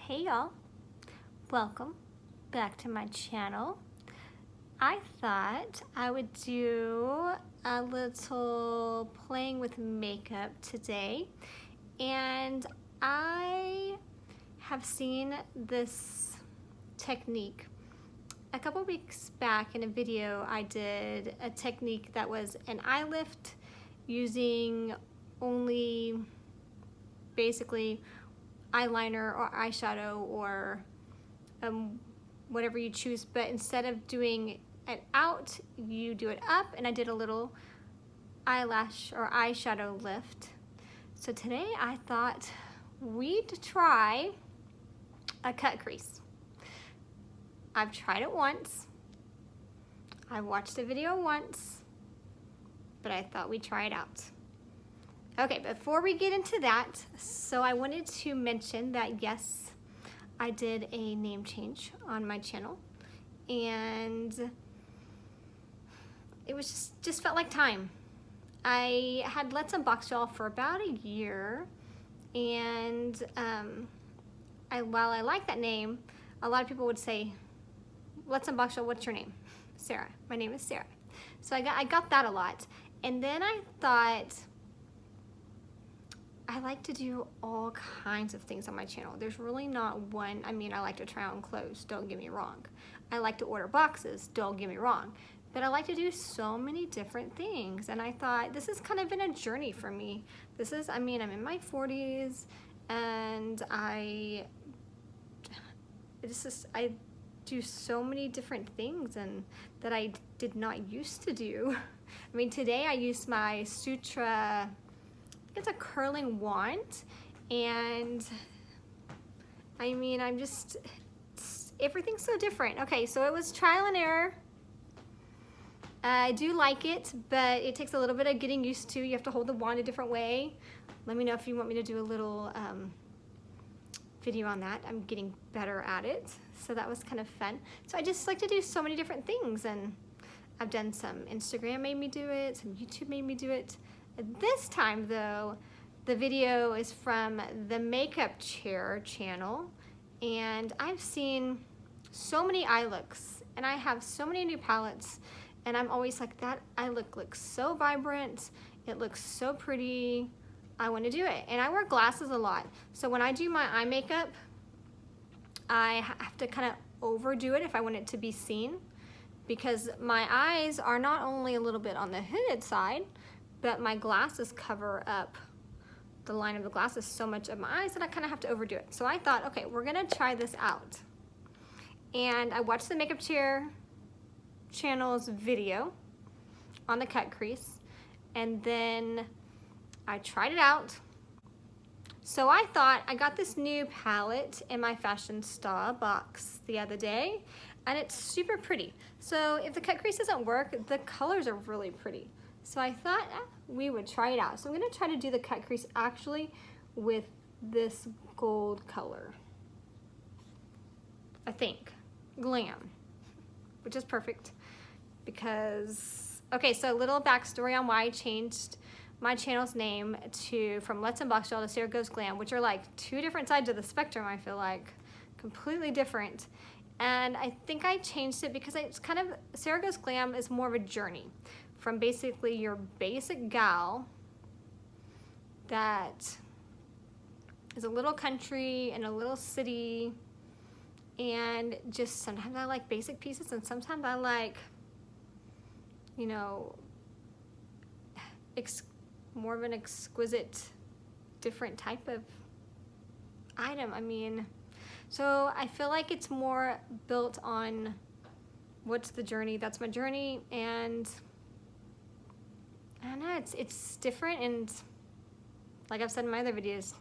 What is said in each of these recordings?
Hey y'all, welcome back to my channel. I thought I would do a little playing with makeup today, and I have seen this technique. A couple weeks back in a video I did a technique that was an eye lift using only basically eyeliner or eyeshadow or whatever you choose, but instead of doing it out, you do it up, and I did a little eyelash or eyeshadow lift. So today I thought we'd try a cut crease. I've tried it once, I watched the video once, but I thought we'd try it out. Okay, before we get into that, so I wanted to mention that yes, I did a name change on my channel, and it was just felt like time. I had Let's Unbox Y'all for about a year, and while I like that name, a lot of people would say, Let's Unbox Y'all, what's your name? Sarah. My name is Sarah. So I got that a lot, and then I thought, I like to do all kinds of things on my channel. There's really not one. I mean, I like to try on clothes, don't get me wrong. I like to order boxes, don't get me wrong. But I like to do so many different things, and I thought this has kind of been a journey for me. I mean, I'm in my 40s, and I do so many different things and that I did not used to do. I mean, today I used my Sutra, it's a curling wand, and I mean, everything's so different. Okay, so it was trial and error. I do like it, but it takes a little bit of getting used to. You have to hold the wand a different way. Let me know if you want me to do a little video on that. I'm getting better at it, so that was kind of fun. So I just like to do so many different things, and I've done some Instagram made me do it, some YouTube made me do it. This time though, the video is from the Makeup Chair channel, and I've seen so many eye looks, and I have so many new palettes, and I'm always like, that eye look looks so vibrant, it looks so pretty, I want to do it. And I wear glasses a lot, so when I do my eye makeup, I have to kind of overdo it if I want it to be seen, because my eyes are not only a little bit on the hooded side, but my glasses cover up the line of the glasses so much of my eyes that I kind of have to overdo it. So I thought, okay, we're gonna try this out. And I watched the Makeup Chair channel's video on the cut crease, and then I tried it out. So I thought, I got this new palette in my Fashion Star box the other day, and it's super pretty. So if the cut crease doesn't work, the colors are really pretty. So I thought we would try it out. So I'm gonna try to do the cut crease actually with this gold color. I think, Glam, which is perfect because, okay, so a little backstory on why I changed my channel's name from Let's Unbox Y'all to Sarah Goes Glam, which are like two different sides of the spectrum, I feel like, completely different. And I think I changed it because it's kind of, Sarah Goes Glam is more of a journey from basically your basic gal that is a little country and a little city, and just sometimes I like basic pieces, and sometimes I like, you know, more of an exquisite, different type of item. I mean, so I feel like it's more built on what's the journey. That's my journey, and I don't know, it's different, and like I've said in my other videos,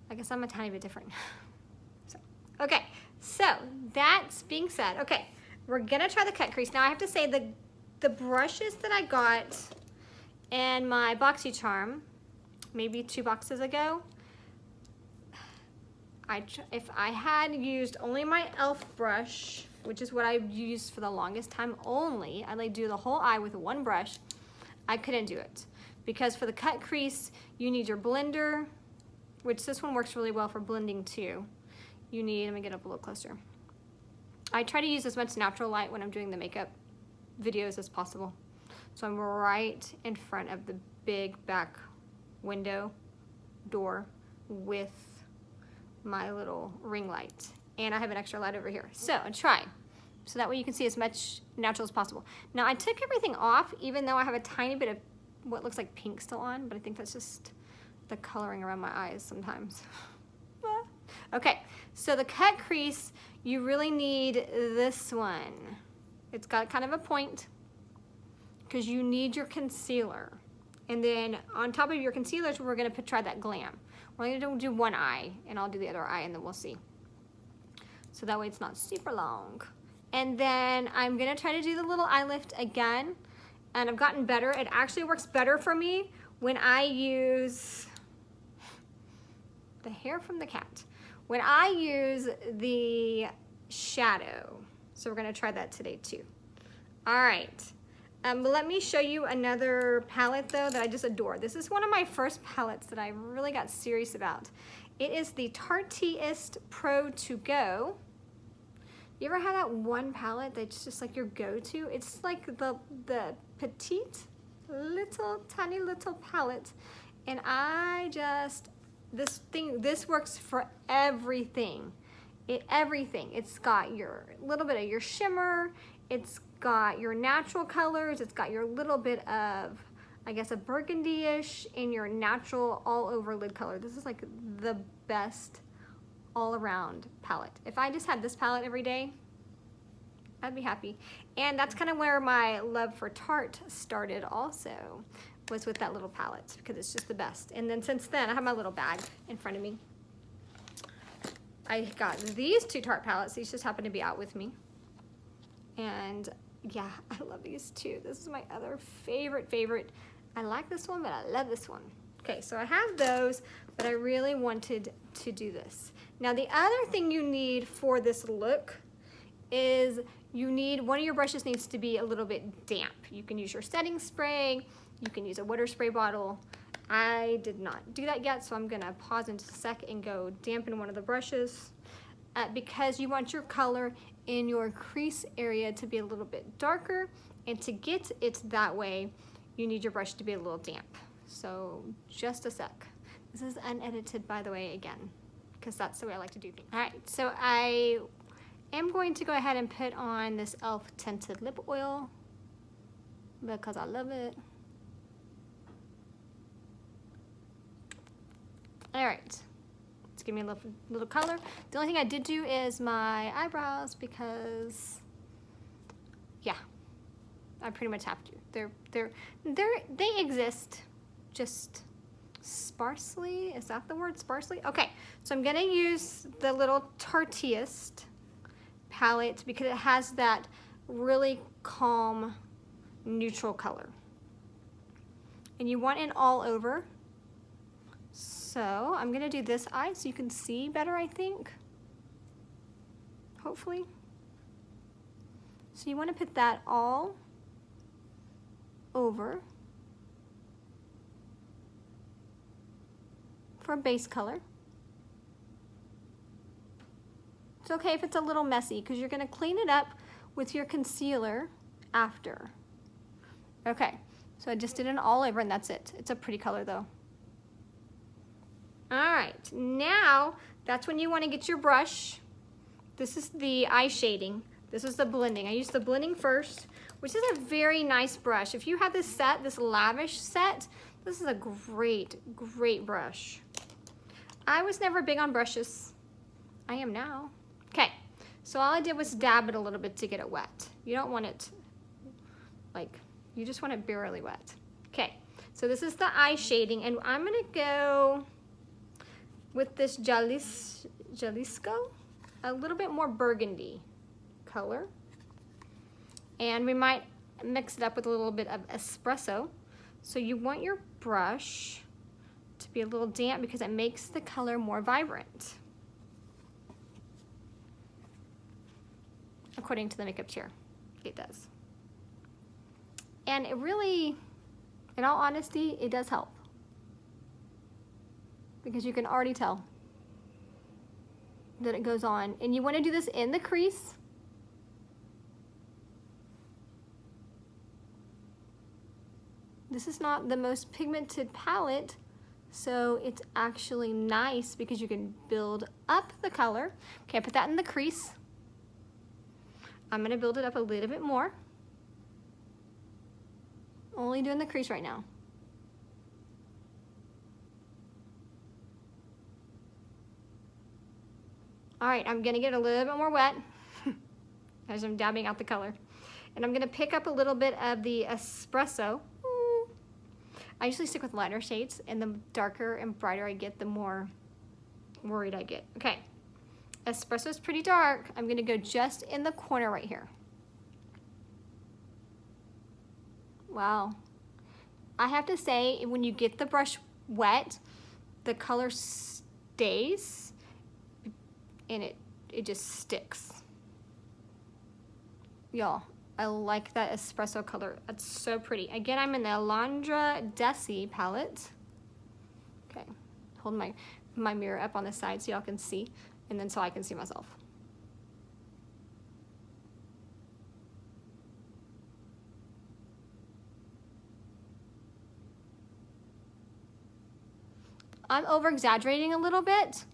I guess I'm a tiny bit different. So, okay, so that's being said, okay, we're gonna try the cut crease. Now I have to say the brushes that I got in my BoxyCharm, maybe 2 boxes ago, if I had used only my e.l.f. brush, which is what I've used for the longest time only, I like do the whole eye with one brush, I couldn't do it. Because for the cut crease, you need your blender which this one works really well for blending too. You need, let me get up a little closer. I try to use as much natural light when I'm doing the makeup videos as possible. So I'm right in front of the big back window door with my little ring light. And I have an extra light over here. So try. So that way you can see as much natural as possible. Now I took everything off, even though I have a tiny bit of what looks like pink still on, but I think that's just the coloring around my eyes sometimes. Okay, so the cut crease, you really need this one. It's got kind of a point because you need your concealer. And then on top of your concealers, we're gonna try that glam. We're gonna do one eye and I'll do the other eye and then we'll see. So that way it's not super long. And then I'm gonna try to do the little eye lift again. And I've gotten better. It actually works better for me when I use the hair from the cat. When I use the shadow. So we're gonna try that today too. All right, let me show you another palette though that I just adore. This is one of my first palettes that I really got serious about. It is the Tarteist Pro To Go. You ever have that one palette that's just like your go-to? It's like the petite, little, tiny little palette. And I just, this works for everything. Everything. It's got your little bit of your shimmer. It's got your natural colors. It's got your little bit of, I guess, a burgundy-ish and your natural all-over lid color. This is like the best all-around palette. If I just had this palette every day, I'd be happy. And that's kind of where my love for Tarte started also, was with that little palette, because it's just the best. And then since then, I have my little bag in front of me. I got these two Tarte palettes. These just happen to be out with me. And yeah, I love these two. This is my other favorite. I like this one, but I love this one. Okay, so I have those, but I really wanted to do this. Now the other thing you need for this look is you need, one of your brushes needs to be a little bit damp. You can use your setting spray, you can use a water spray bottle. I did not do that yet, so I'm gonna pause in a sec and go dampen one of the brushes because you want your color in your crease area to be a little bit darker, and to get it that way, you need your brush to be a little damp. So just a sec. This is unedited, by the way, again, because that's the way I like to do things. All right, so I am going to go ahead and put on this e.l.f. tinted lip oil because I love it. All right, let's give me a little color. The only thing I did do is my eyebrows because, yeah, I pretty much have to. They exist, just sparsely. Is that the word, sparsely? Okay, so I'm gonna use the little Tarteist palette because it has that really calm neutral color. And you want it all over. So I'm gonna do this eye so you can see better, I think. Hopefully. So you wanna put that all over for a base color. It's okay if it's a little messy because you're gonna clean it up with your concealer after. Okay, so I just did it all over and that's it. It's a pretty color though. All right, now that's when you want to get your brush. This is the eye shading. This is the blending. I use the blending first, which is a very nice brush. If you have this set, this lavish set, this is a great brush. I was never big on brushes. I am now. Okay, so all I did was dab it a little bit to get it wet. You don't want it, like, you just want it barely wet. Okay, so this is the eye shading, and I'm gonna go with this Jalisco, a little bit more burgundy color. And we might mix it up with a little bit of espresso. So you want your brush to be a little damp because it makes the color more vibrant. According to the makeup chair, it does. And it really, in all honesty, it does help. because you can already tell that it goes on. And you want to do this in the crease. This is not the most pigmented palette, so it's actually nice because you can build up the color. Okay, I put that in the crease. I'm going to build it up a little bit more. Only doing the crease right now. All right, I'm going to get a little bit more wet as I'm dabbing out the color. And I'm going to pick up a little bit of the espresso. I usually stick with lighter shades, and the darker and brighter I get, the more worried I get. Okay, espresso is pretty dark. I'm gonna go just in the corner right here. Wow. I have to say, when you get the brush wet, the color stays, and it just sticks. Y'all, I like that espresso color. That's so pretty. Again, I'm in the Alondra Desi palette. Okay, hold my mirror up on the side so y'all can see, and then so I can see myself. I'm over exaggerating a little bit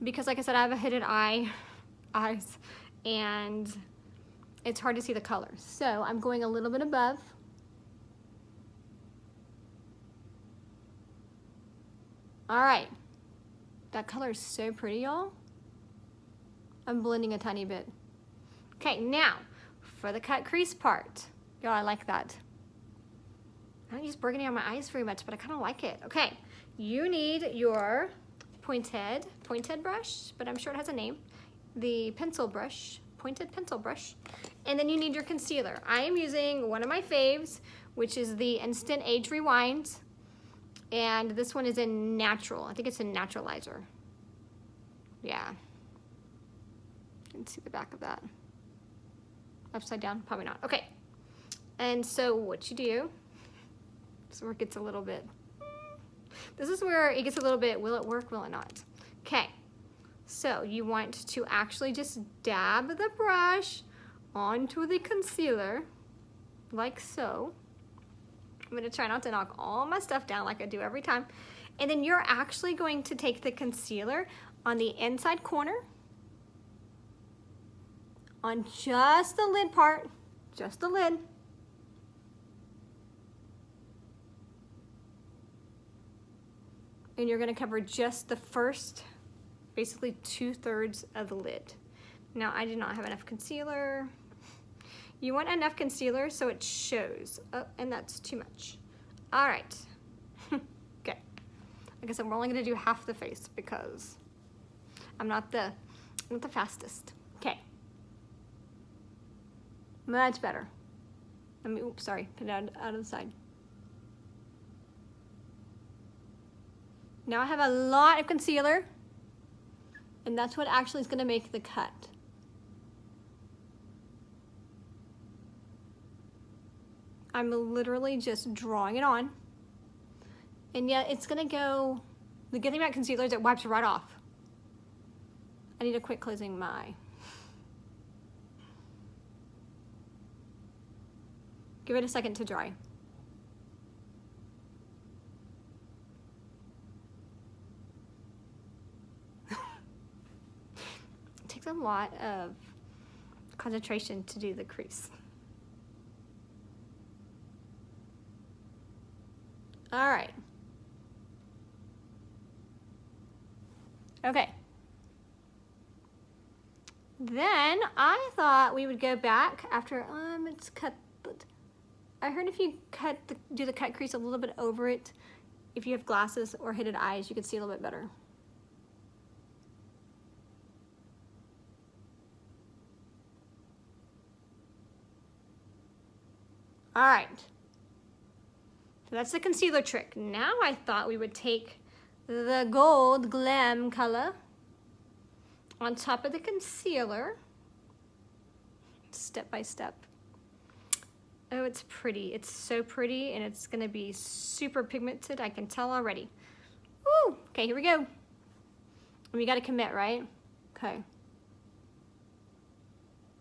because, like I said, I have a hooded eyes, and it's hard to see the color. So I'm going a little bit above. All right, that color is so pretty, y'all. I'm blending a tiny bit. Okay, now for the cut crease part. Y'all, I like that. I don't use burgundy on my eyes very much, but I kind of like it. Okay, you need your pointed brush, but I'm sure it has a name. The pencil brush, pointed pencil brush. And then you need your concealer. I am using one of my faves, which is the Instant Age Rewind. And this one is in natural. I think it's a naturalizer. Yeah. You can see the back of that. Upside down? Probably not. Okay. And so what you do, this is where it gets a little bit, this is where it gets a little bit, will it work, will it not? Okay. So you want to actually just dab the brush onto the concealer, like so. I'm gonna try not to knock all my stuff down like I do every time. And then you're actually going to take the concealer on the inside corner, on just the lid part, just the lid. And you're gonna cover just the first, basically 2/3 of the lid. Now I do not have enough concealer. You want enough concealer so it shows. Oh, and that's too much. All right. Okay. Like I said, we're only gonna do half the face because I'm not the fastest. Okay. Much better. Let me, oops, sorry, put it out of the side. Now I have a lot of concealer, and that's what actually is gonna make the cut. I'm literally just drawing it on. And yet it's gonna go, the good thing about concealer is it wipes right off. I need to quit closing my eye. Give it a second to dry. It takes a lot of concentration to do the crease. All right. Okay. Then I thought we would go back after it's cut. I heard if you do the cut crease a little bit over it, if you have glasses or hooded eyes, you can see a little bit better. All right. So that's the concealer trick. Now I thought we would take the gold glam color on top of the concealer, step by step. Oh, it's pretty. It's so pretty, and it's gonna be super pigmented. I can tell already. Woo! Okay, here we go. And we gotta commit, right? Okay.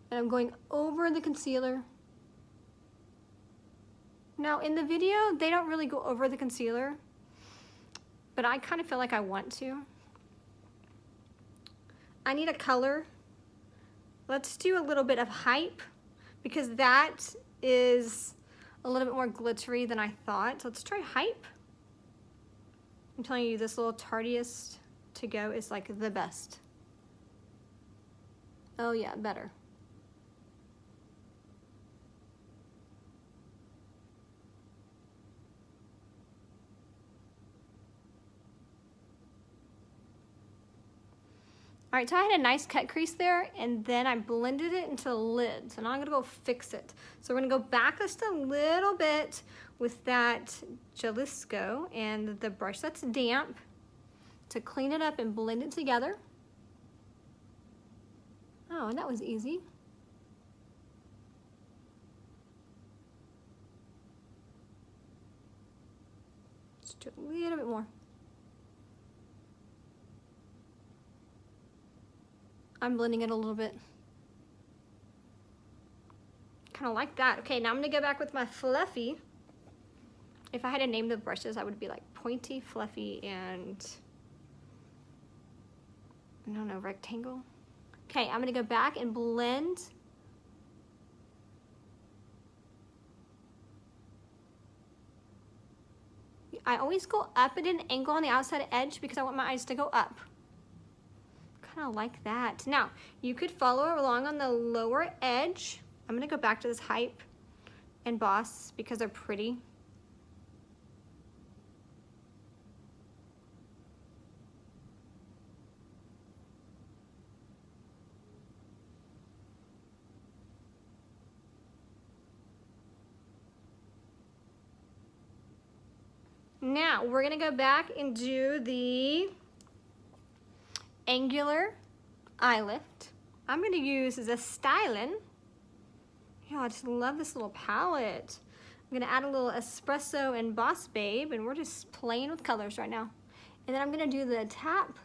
And I'm going over the concealer. Now in the video, they don't really go over the concealer, but I kind of feel like I want to. I need a color. Let's do a little bit of Hype, because that is a little bit more glittery than I thought. So let's try Hype. I'm telling you, this little Tardiest to go is like the best. Oh yeah, better. All right, so I had a nice cut crease there, and then I blended it into the lid. So now I'm gonna go fix it. So we're gonna go back just a little bit with that Jalisco and the brush that's damp to clean it up and blend it together. Oh, and that was easy. Let's do a little bit more. I'm blending it a little bit. Kind of like that. Okay, now I'm gonna go back with my fluffy. If I had to name the brushes, I would be like pointy, fluffy, and I don't know, rectangle. Okay, I'm gonna go back and blend. I always go up at an angle on the outside edge because I want my eyes to go up. Kind of like that. Now, you could follow along on the lower edge. I'm gonna go back to this Hype and Boss because they're pretty. Now, we're gonna go back and do the angular eye lift. I'm gonna use the Stylin'. Yeah, I just love this little palette. I'm gonna add a little Espresso and Boss Babe, and we're just playing with colors right now. And then I'm gonna do the tap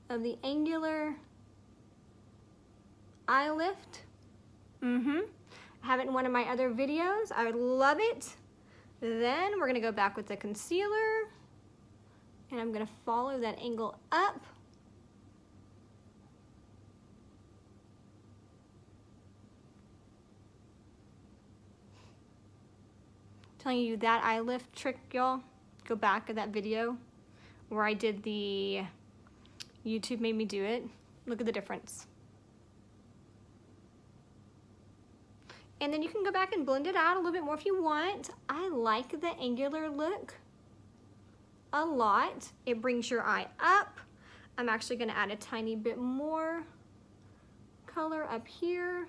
of the angular eye lift. I have it in one of my other videos. I would love it. Then we're gonna go back with the concealer, and I'm gonna follow that angle up. Telling you that eye lift trick, y'all. Go back at that video where I did the YouTube made me do it. Look at the difference. And then you can go back and blend it out a little bit more if you want. I like the angular look a lot. It brings your eye up. I'm actually gonna add a tiny bit more color up here.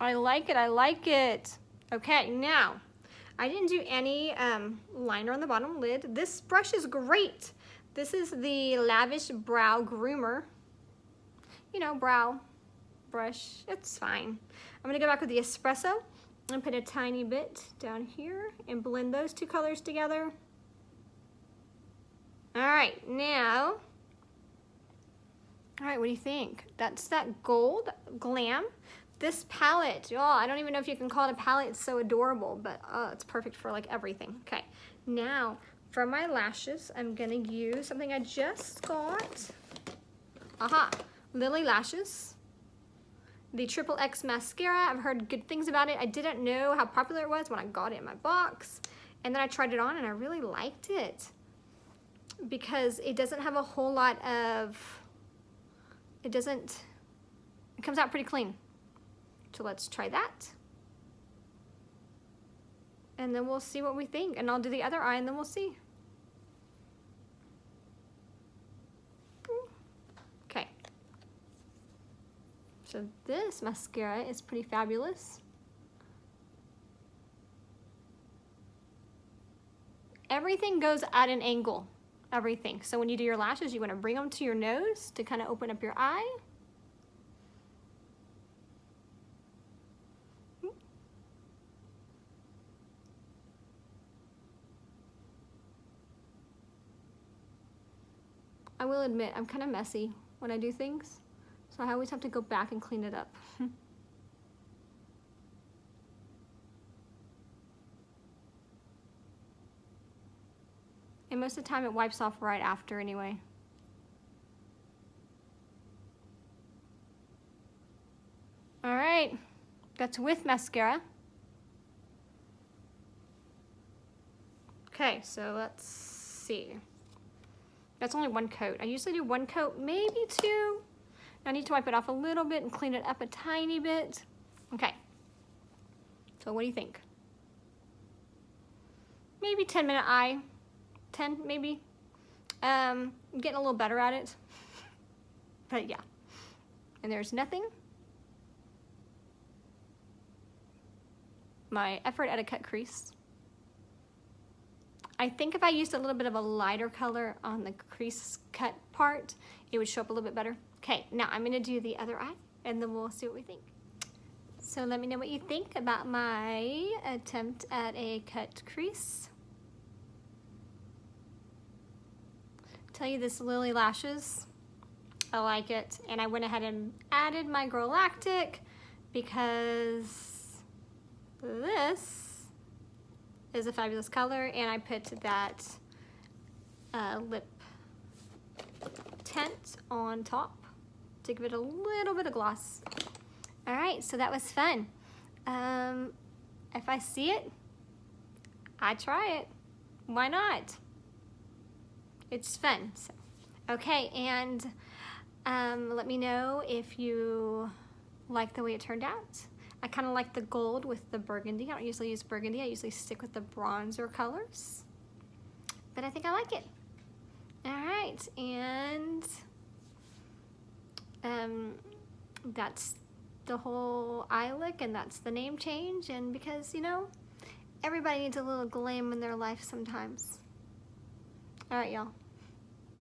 I like it, I like it. Okay, now, I didn't do any liner on the bottom lid. This brush is great. This is the Lavish Brow Groomer. You know, brow brush, it's fine. I'm gonna go back with the Espresso and put a tiny bit down here and blend those two colors together. All right, now, all right, what do you think? That's that gold glam. This palette, y'all, I don't even know if you can call it a palette, it's so adorable, but it's perfect for like everything. Okay, now for my lashes, I'm gonna use something I just got. Aha, Lily Lashes. The XXX mascara. I've heard good things about it. I didn't know how popular it was when I got it in my box. And then I tried it on and I really liked it because it doesn't have a whole lot of, it comes out pretty clean. So let's try that. And then we'll see what we think. And I'll do the other eye and then we'll see. Okay. So this mascara is pretty fabulous. Everything goes at an angle, everything. So when you do your lashes, you want to bring them to your nose to kind of open up your eye. I will admit, I'm kind of messy when I do things, so I always have to go back and clean it up. And most of the time it wipes off right after anyway. All right, that's with mascara. Okay, so let's see. That's only one coat. I usually do one coat, maybe two. I need to wipe it off a little bit and clean it up a tiny bit. Okay, so what do you think? Maybe 10-minute eye. 10 maybe. I'm getting a little better at it. But yeah. And there's nothing. My effort at a cut crease. I think if I used a little bit of a lighter color on the crease cut part, it would show up a little bit better. Okay, now I'm gonna do the other eye and then we'll see what we think. So let me know what you think about my attempt at a cut crease. Tell you this Lily Lashes, I like it. And I went ahead and added my Girl Lactic because this is a fabulous color, and I put that lip tint on top to give it a little bit of gloss. All right, so that was fun. If I see it, I try it. Why not? It's fun. So, okay, and let me know if you like the way it turned out. I kind of like the gold with the burgundy. I don't usually use burgundy. I usually stick with the bronzer colors. But I think I like it. All right, and that's the whole eye look, and that's the name change. And because, you know, everybody needs a little glam in their life sometimes. All right, y'all.